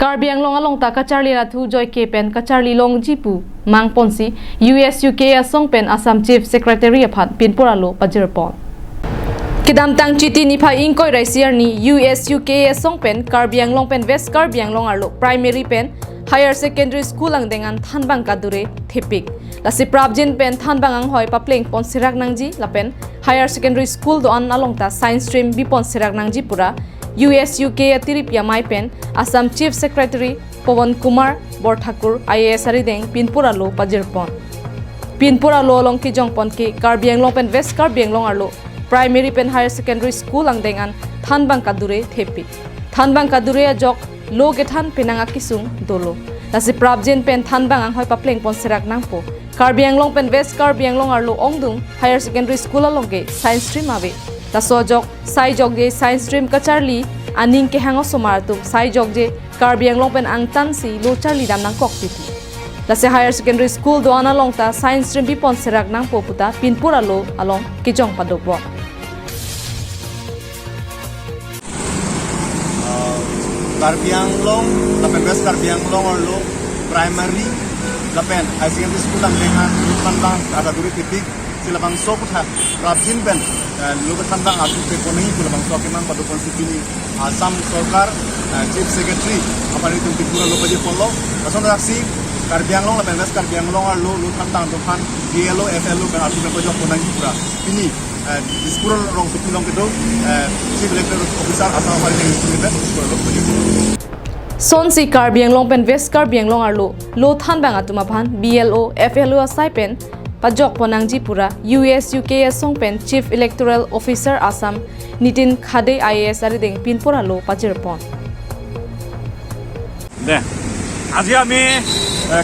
Karbi ang long ta kacharli rathu joy ke pen kacharli long jipu mang ponsi USUKA song pen Assam Chief Secretary aphan pinpur aloh pajir pon Kidam tang chiti ni pha ingkoi raisiar ni USUKA song pen Karbi ang long pen West Karbi ang long arlo primary pen higher secondary school ang dengan thanbang kadure thepik lasi prabjin pen thanbang ang hoi papleng pon sirak nangji lapen higher secondary school do an along ta science stream bi pon sirak nangji pura USUKA tirip yamai pen Assam Chief Secretary Pawan Kumar Borthakur IAS arideng pinpur aloh pajir pon pinpur aloh along ki jong pon ki Karbi ang long pen West Karbi ang long arlo primary pen higher secondary school ang dengan thanbang kadure thepik thanbang kadure jok lo gethan pinanga kisung dolo lasi prabjin pen thanbang ang hoi papleng pon sirak nangpo Karbi ang long pen West Karbi ang long arlo ongdung higher secondary school along ge science stream ave taso jok sai jok je science stream kacharli aning ke hango somartu sai jok je Karbi ang long pen ang tansi lo charli dam nang kokpiti lasi higher secondary school do ana long ta science stream bi pon sirak nang poputa pinpur aloh along kijong padopo Karbi ang long lapen West Karbi ang long arlo primary lapen high secondary school ang dengan tandang ada duri titik silabang sokutha prabjin pen lugat tandang atu pe konei silabang sokimang padopon sipini Assam Sarkar Chief Secretary apani tum pinpur aloh pajir polo kason raksi Karbi ang long lapen West Karbi ang long arlo lu tandang dohan aloh FLO pen atu pe pajok konang pura ini diskur rong supilong kedo Chief Electoral Officer Assam Sonsi Karbi ang long pen West Karbi ang long arlo lo thanbang atuma phan BLO FLO asai pen pajok ponangji pura USUKA song pen Chief Electoral Officer Assam Nitin Khade IAS arideng pinpur aloh pajir pon আজি আমি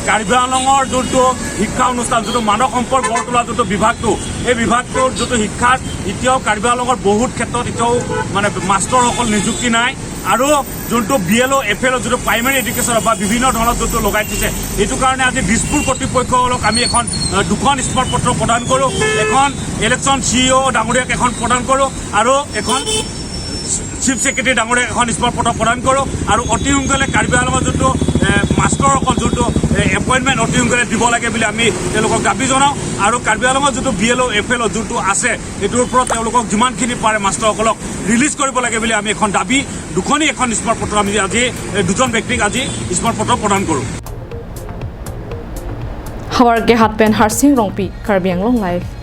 কাৰ্বি আংলঙৰ যোনটো শিক্ষা অনুষ্ঠান যোনটো মানৱ সম্পদ গঢ় তোলা যোনটো বিভাগটো এই বিভাগটোৰ যোনটো শিক্ষাত এতিয়াও কাৰ্বি আংলঙৰ বহুত ক্ষেত্ৰত এতিয়াও মানে মাষ্টৰসকল নিযুক্তি নাই আৰু যোনটো BLO FLO যোনটো প্ৰাইমেৰী এডুকেশ্যন বা বিভিন্ন ধৰণৰ যোনটো লগাই দিছে এইটো কাৰণে আজি দিছপুৰ কৰ্তৃপক্ষসকলক আমি এখন দুখন স্মাৰক পত্ৰ প্ৰদান কৰোঁ এখন ইলেকশ্যন CEO ডাঙৰীয়াক এখন প্ৰদান কৰোঁ আৰু এখন Chief Secretary ডাঙৰীয়াক এখন স্মাৰক পত্ৰ প্ৰদান কৰোঁ আৰু অতি সোনকালে কাৰ্বি আংলঙৰ যোনটো মাষ্টৰসকল যোনটো এপইণ্টমেণ্ট অতি সোনকালে দিব লাগে বুলি আমি তেওঁলোকক দাবী জনাওঁ আৰু কাৰ্বি আংলঙৰ যোনটো BLO FLO যোনটো আছে এইটোৰ ওপৰত তেওঁলোকক যিমানখিনি পাৰে মাষ্টৰসকলক ৰিলিজ কৰিব লাগে বুলি আমি এখন দাবী দুখনি এখন স্মাৰক পত্ৰ আমি আজি দুজন ব্যক্তিক আজি স্মাৰক পত্ৰ প্ৰদান কৰোঁ Hawar ke hat pen harsing rongpi Karbi ang long life